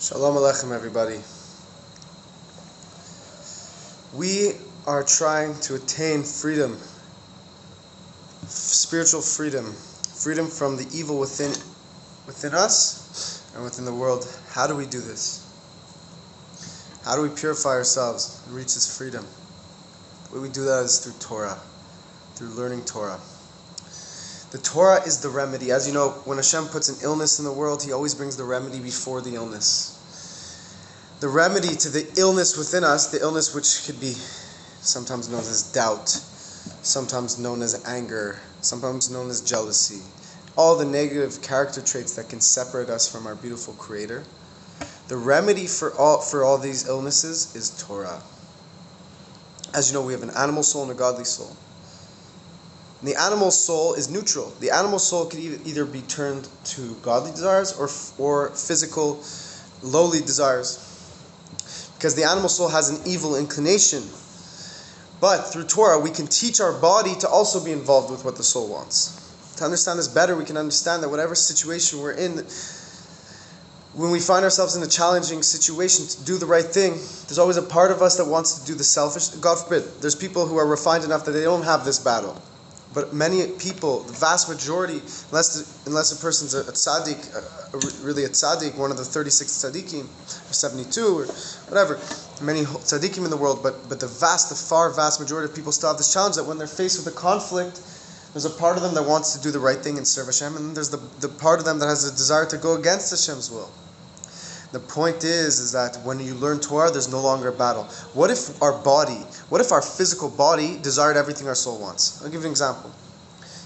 Shalom Aleichem, everybody. We are trying to attain freedom, spiritual freedom, freedom from the evil within us and within the world. How do we do this? How do we purify ourselves and reach this freedom? The way we do that is through Torah, through learning Torah. The Torah is the remedy. As you know, when Hashem puts an illness in the world, He always brings the remedy before the illness. The remedy to the illness within us, the illness which could be sometimes known as doubt, sometimes known as anger, sometimes known as jealousy, all the negative character traits that can separate us from our beautiful Creator. The remedy for all these illnesses is Torah. As you know, we have an animal soul and a godly soul. And the animal soul is neutral. The animal soul can either be turned to godly desires or physical, lowly desires. Because the animal soul has an evil inclination. But through Torah, we can teach our body to also be involved with what the soul wants. To understand this better, we can understand that whatever situation we're in, when we find ourselves in a challenging situation to do the right thing, there's always a part of us that wants to do the selfish. God forbid, there's people who are refined enough that they don't have this battle. But many people, the vast majority, unless a person's a tzaddik, really a tzaddik, one of the 36 tzaddikim, or 72, or whatever, many tzaddikim in the world, but the far vast majority of people still have this challenge that when they're faced with a conflict, there's a part of them that wants to do the right thing and serve Hashem, and then there's the part of them that has a desire to go against Hashem's will. The point is that when you learn Torah, there's no longer a battle. What if our physical body desired everything our soul wants? I'll give you an example.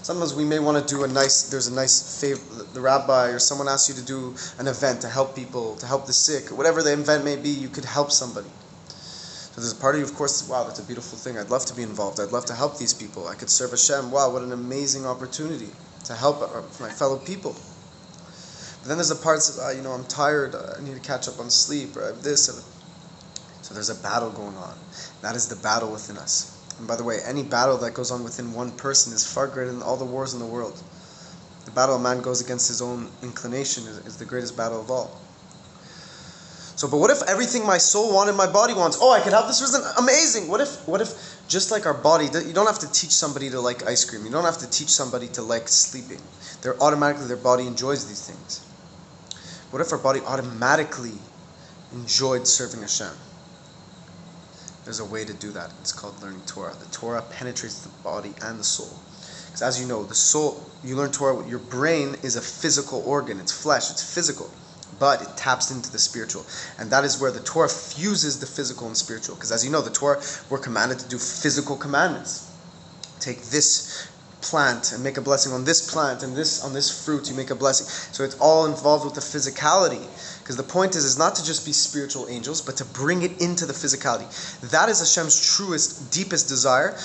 Sometimes we may want to do there's a nice favor, the rabbi or someone asks you to do an event to help people, to help the sick, or whatever the event may be, you could help somebody. So there's a part of you, of course, wow, that's a beautiful thing. I'd love to be involved. I'd love to help these people. I could serve Hashem. Wow, what an amazing opportunity to help my fellow people. But then there's a part that says, I'm tired, I need to catch up on sleep, or I have this. So there's a battle going on. That is the battle within us. And by the way, any battle that goes on within one person is far greater than all the wars in the world. The battle a man goes against his own inclination is the greatest battle of all. But what if everything my soul wanted, my body wants? Oh, I could help this person. Amazing. What if just like our body, you don't have to teach somebody to like ice cream. You don't have to teach somebody to like sleeping. Automatically their body enjoys these things. What if our body automatically enjoyed serving Hashem? There's a way to do that. It's called learning Torah. The Torah penetrates the body and the soul. Because as you know, the soul, you learn Torah, your brain is a physical organ. It's flesh. It's physical. But it taps into the spiritual. And that is where the Torah fuses the physical and spiritual. Because as you know, the Torah, we're commanded to do physical commandments. Take this plant and make a blessing on this plant, and on this fruit you make a blessing. So it's all involved with the physicality. Because the point is not to just be spiritual angels, but to bring it into the physicality. That is Hashem's truest, deepest desire,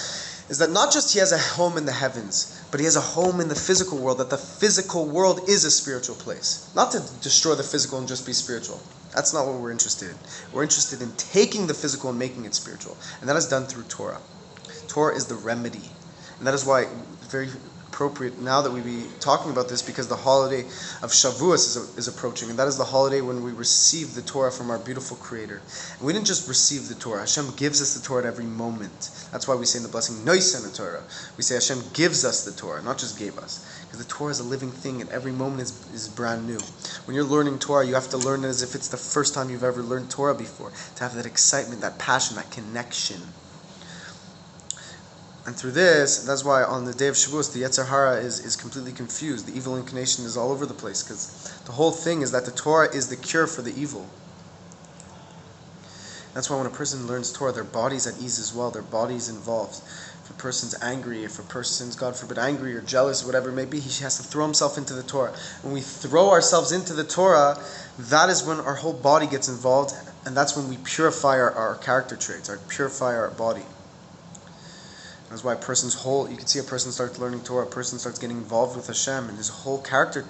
is that not just He has a home in the heavens, but He has a home in the physical world, that the physical world is a spiritual place. Not to destroy the physical and just be spiritual. That's not what we're interested in. We're interested in taking the physical and making it spiritual. And that is done through Torah. Torah is the remedy. And that is why it's very appropriate now that we be talking about this, because the holiday of Shavuot is approaching. And that is the holiday when we receive the Torah from our beautiful Creator. And we didn't just receive the Torah. Hashem gives us the Torah at every moment. That's why we say in the blessing, Noisen Torah. We say Hashem gives us the Torah, not just gave us. Because the Torah is a living thing and every moment is brand new. When you're learning Torah, you have to learn it as if it's the first time you've ever learned Torah before. To have that excitement, that passion, that connection. And through this, that's why on the day of Shavuot, the Yetzer Hara is completely confused. The evil inclination is all over the place, because the whole thing is that the Torah is the cure for the evil. That's why when a person learns Torah, their body's at ease as well. Their body's involved. If a person's angry, if a person's, God forbid, angry or jealous, whatever it may be, he has to throw himself into the Torah. When we throw ourselves into the Torah, that is when our whole body gets involved, and that's when we purify our character traits, purify our body. That's why you can see a person starts learning Torah, a person starts getting involved with Hashem, and his whole character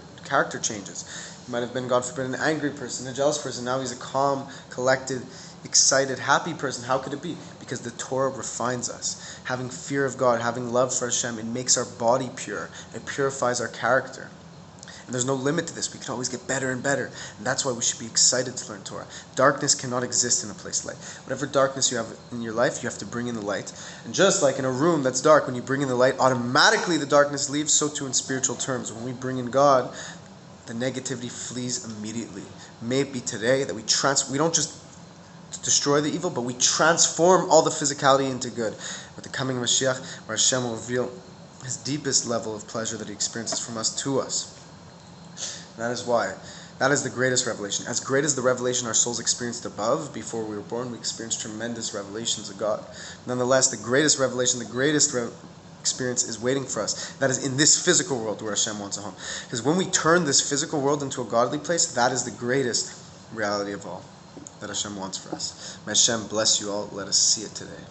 changes. He might have been, God forbid, an angry person, a jealous person. Now he's a calm, collected, excited, happy person. How could it be? Because the Torah refines us. Having fear of God, having love for Hashem, it makes our body pure. It purifies our character. And there's no limit to this. We can always get better and better. And that's why we should be excited to learn Torah. Darkness cannot exist in a place like whatever darkness you have in your life, you have to bring in the light. And just like in a room that's dark, when you bring in the light, automatically the darkness leaves. So too in spiritual terms. When we bring in God, the negativity flees immediately. May it be today that we don't just destroy the evil, but we transform all the physicality into good. With the coming of Mashiach, where Hashem will reveal His deepest level of pleasure that He experiences from us to us. And that is why. That is the greatest revelation. As great as the revelation our souls experienced above, before we were born, we experienced tremendous revelations of God. Nonetheless, the greatest revelation, the greatest experience is waiting for us. That is in this physical world where Hashem wants a home. Because when we turn this physical world into a godly place, that is the greatest reality of all that Hashem wants for us. May Hashem bless you all. Let us see it today.